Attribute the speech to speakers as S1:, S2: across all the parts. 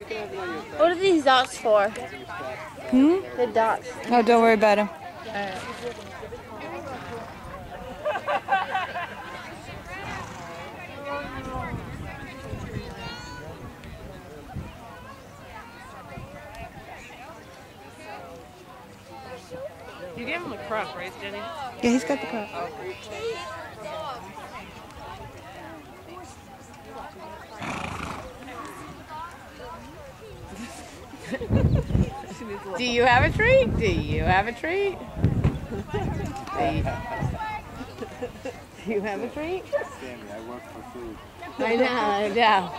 S1: What are these dots for? The dots.
S2: No, don't worry about them.
S3: You gave him a crop, right, Jenny?
S2: Yeah, he's got the crop.
S3: Do you have a treat? Do you have a treat? Do you have a treat?
S4: Sammy, I work for food.
S3: I know.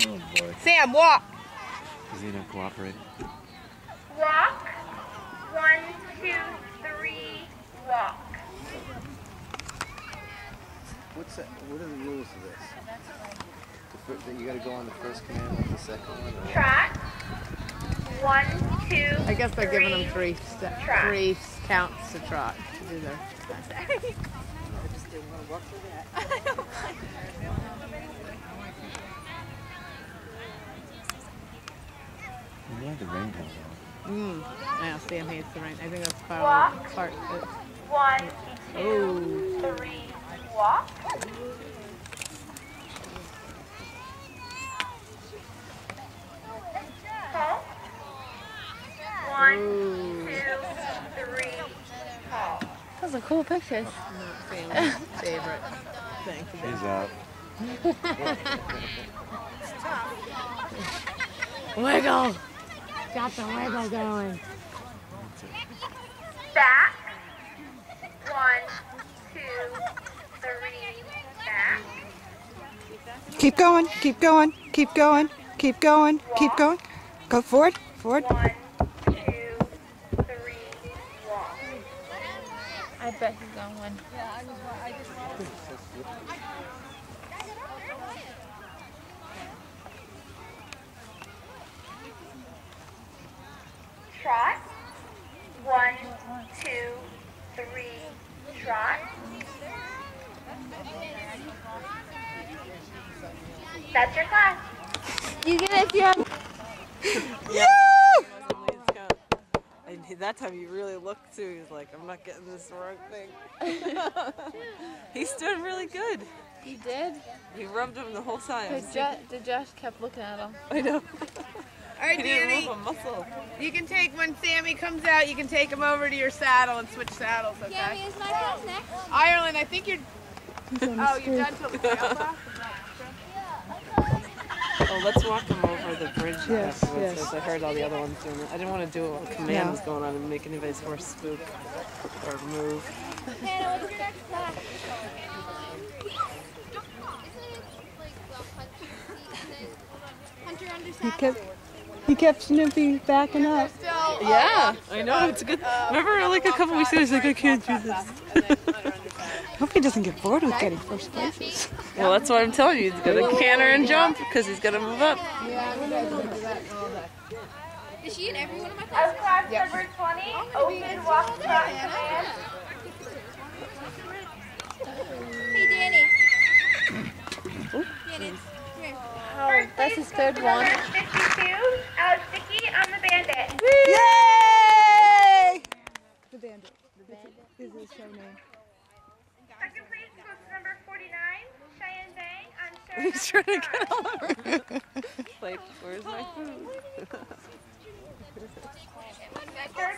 S4: Oh boy.
S3: Sam, walk.
S4: Is he not cooperating?
S5: Walk. 1, 2, 3, walk.
S4: What are the rules of this? You got to go on the first command, not the second one? Or?
S5: Trot. 1, 2,
S3: I guess they're giving them three
S5: trot.
S3: counts to trot to do their.
S4: You like the rainbow though.
S3: I know Sam hates the rain. I think that's
S5: Walk.
S3: part of it.
S5: 1, 2,
S3: Oh.
S5: 3, walk. Halt. 1, 2, 3, halt.
S1: Those are cool pictures.
S3: Sam's favorite thing to do.
S4: He's out.
S1: Wiggle. Got the wiggle going.
S5: Back. 1, 2, 3, back.
S2: Keep going, keep going, keep going, keep going, keep going. Go forward, forward.
S5: 1, 2, 3, walk.
S1: I bet he's going.
S5: Trot. 1, 2, 3, trot. That's your class.
S1: You get it if you're.
S3: And that time you really looked too. He's like, I'm not getting this wrong thing. He's doing really good.
S1: He did.
S3: He rubbed him the whole time.
S1: The Josh kept looking at him.
S3: I know.
S6: All right,
S3: He didn't
S6: Danny,
S3: move a muscle.
S6: you can take, when Sammy comes out, you can take him over to your saddle and switch saddles, okay?
S1: is my friend's next.
S6: Ireland, I think you're, oh, you're done till the tail off?
S3: Oh, let's walk him over the bridge
S2: Yes,
S3: afterwards.
S2: yes.
S3: I heard all the other ones doing it. I didn't want to do it while the command was going on and make anybody's horse spook or move.
S2: He kept Snoopy backing up.
S3: Yeah, I know. It's good. Remember, like a couple weeks ago, he's like, I can't do this.
S2: Hope he doesn't get bored with getting first places.
S3: Well, that's what I'm telling you. He's going to canter and jump because he's going to move up.
S1: Is she in every one of my
S5: Of class number 20, open walk trot command.
S1: Hey, Danny. Danny, come here. Oh, that's his third one.
S5: Number 52, Alex Dickey on the bandit.
S2: Yay! The bandit. This is his show name.
S5: Second place goes to number 49, Cheyenne Zhang on
S3: He's trying to get all over. Like, where's my food?
S5: Third